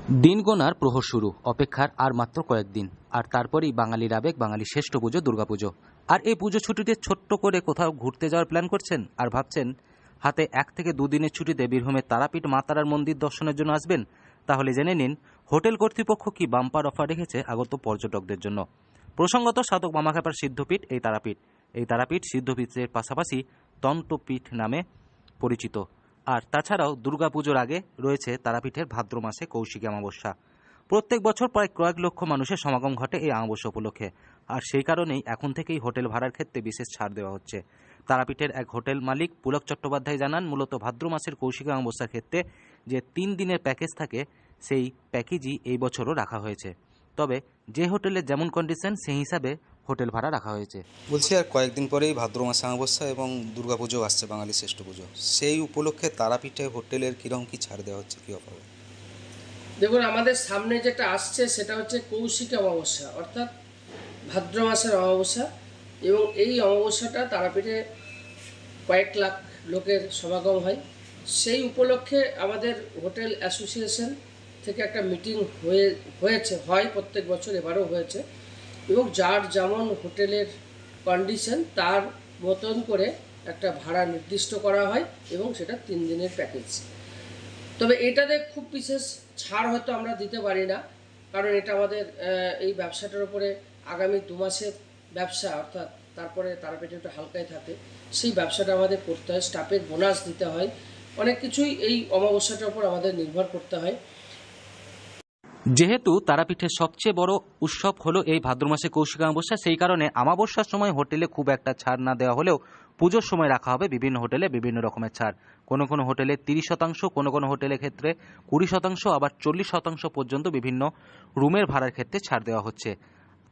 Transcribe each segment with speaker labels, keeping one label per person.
Speaker 1: দিন গোনার প্রহর শুরু, অপেক্ষার আর মাত্র কয়েকদিন, আর তারপরেই বাঙালির আবেগ, বাঙালির শ্রেষ্ঠ পুজো দুর্গাপুজো। আর এই পুজো ছুটিতে ছোট্ট করে কোথাও ঘুরতে যাওয়ার প্ল্যান করছেন আর ভাবছেন হাতে 1 থেকে 2 দিনের ছুটিতে বীরভূমের তারাপীঠ মা তারার মন্দির দর্শনের জন্য আসবেন, তাহলে জেনে নিন হোটেল কর্তৃপক্ষ কি বাম্পার অফার রেখেছে আগত পর্যটকদের জন্য। প্রসঙ্গত সাধক মামাখ্যাপার সিদ্ধপীঠ এই তারাপীঠ সিদ্ধপীঠের পাশাপাশি তন্ত্রপীঠ নামে পরিচিত। আর তাছাড়াও দুর্গাপুজোর আগে রয়েছে তারাপীঠের ভাদ্র মাসে কৌশিকী অমাবস্যা। প্রত্যেক বছর প্রায় কয়েক লক্ষ মানুষের সমাগম ঘটে এই অমাবস্যা উপলক্ষে, আর সেই কারণেই এখন থেকেই হোটেল ভাড়ার ক্ষেত্রে বিশেষ ছাড় দেওয়া হচ্ছে। তারাপীঠের এক হোটেল মালিক পুলক চট্টোপাধ্যায় জানান, মূলত ভাদ্র মাসের কৌশিকী অমাবস্যার ক্ষেত্রে যে 3 দিনের প্যাকেজ থাকে সেই প্যাকেজই এই বছরও রাখা হয়েছে। তবে যে হোটেলের যেমন কন্ডিশন সেই হিসাবে হোটেল ভাড়া রাখা হয়েছে।
Speaker 2: বলছি, আর কয়েকদিন পরেই ভাদ্র মাসে অমাবস্যা এবং দুর্গাপুজো আসছে, বাঙালির শ্রেষ্ঠ পুজো। সেই উপলক্ষে তারাপীঠে হোটেলের কীরকম কী ছাড় দেওয়া হচ্ছে, কী অফার?
Speaker 3: দেখুন, আমাদের সামনে যেটা আসছে সেটা হচ্ছে কৌশিকী অমাবস্যা, অর্থাৎ ভাদ্র মাসের অমাবস্যা। এবং এই অমাবস্যাটা তারাপীঠে কয়েক লাখ লোকের সমাগম হয়। সেই উপলক্ষে আমাদের হোটেল অ্যাসোসিয়েশন থেকে একটা মিটিং হয় প্রত্যেক বছর, এবারও হয়েছে। এবং যার যেমন হোটেলের কন্ডিশন তার মতন করে একটা ভাড়া নির্দিষ্ট করা হয় এবং সেটা 3 দিনের প্যাকেজ। তবে এটাতে খুব বিশেষ ছাড় হয়তো আমরা দিতে পারি না, কারণ এটা আমাদের এই ব্যবসাটার উপরে আগামী 2 মাসের ব্যবসা, অর্থাৎ তারপরে তারাপীঠে একটু হালকায় থাকে, সেই ব্যবসাটা আমাদের করতে হয়, স্টাফের বোনাস দিতে হয়, অনেক কিছুই এই অমাবস্যাটার উপর আমাদের নির্ভর করতে হয়।
Speaker 1: যেহেতু তারাপীঠের সবচেয়ে বড় উৎসব হলো এই ভাদ্র মাসে কৌশিকী অমাবস্যা, সেই কারণে অমাবস্যার সময় হোটেলে খুব একটা ছাড় না দেওয়া হলেও পুজোর সময় রাখা হবে বিভিন্ন হোটেলে বিভিন্ন রকমের ছাড়। কোনো কোনো হোটেলে 30%, কোনো কোনো হোটেলের ক্ষেত্রে 20%, আবার 40% পর্যন্ত বিভিন্ন রুমের ভাড়ার ক্ষেত্রে ছাড় দেওয়া হচ্ছে।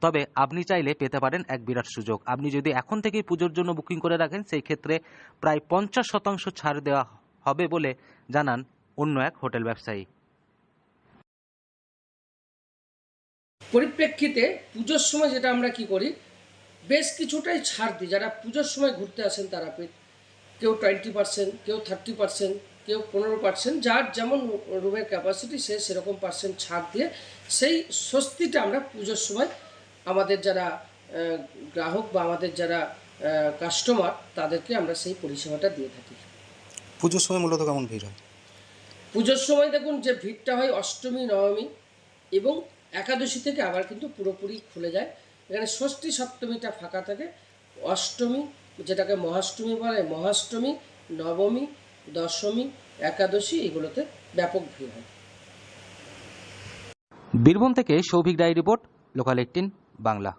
Speaker 1: তবে আপনি চাইলে পেতে পারেন এক বিরাট সুযোগ। আপনি যদি এখন থেকেই পুজোর জন্য বুকিং করে রাখেন, সেই ক্ষেত্রে প্রায় 50% ছাড় দেওয়া হবে বলে জানান অন্য এক হোটেল ব্যবসায়ী।
Speaker 3: পরিপ্রেক্ষিতে পুজোর সময় যেটা আমরা কি করি, বেশ কিছুটাই ছাড় দিই। যারা পুজোর সময় ঘুরতে আসেন তারাপীঠ, কেউ 20%, কেউ 30%, কেউ 15%, যার যেমন রুমের ক্যাপাসিটি সে সেরকম পার্সেন্ট ছাড় দিয়ে সেই স্বস্তিটা আমরা পুজোর সময় আমাদের যারা গ্রাহক বা আমাদের যারা কাস্টমার তাদেরকে আমরা সেই পরিষেবাটা দিয়ে থাকি।
Speaker 2: পুজোর সময় মূলত কেমন ভিড় হয়?
Speaker 3: পুজোর সময় দেখুন যে ভিড়টা হয় অষ্টমী, নবমী এবং একাদশী থেকে আবার কিন্তু পুরোপুরি খুলে যায়। এখানে ষষ্ঠী সপ্তমীটা ফাঁকা থাকে, অষ্টমী যেটাকে মহাষ্টমী বলে, মহাষ্টমী, নবমী, দশমী, একাদশী এগুলোতে ব্যাপক ভিড় হয়।
Speaker 1: বীরভূম থেকে সৌভিক রায় রিপোর্ট, লোকাল 18 বাংলা।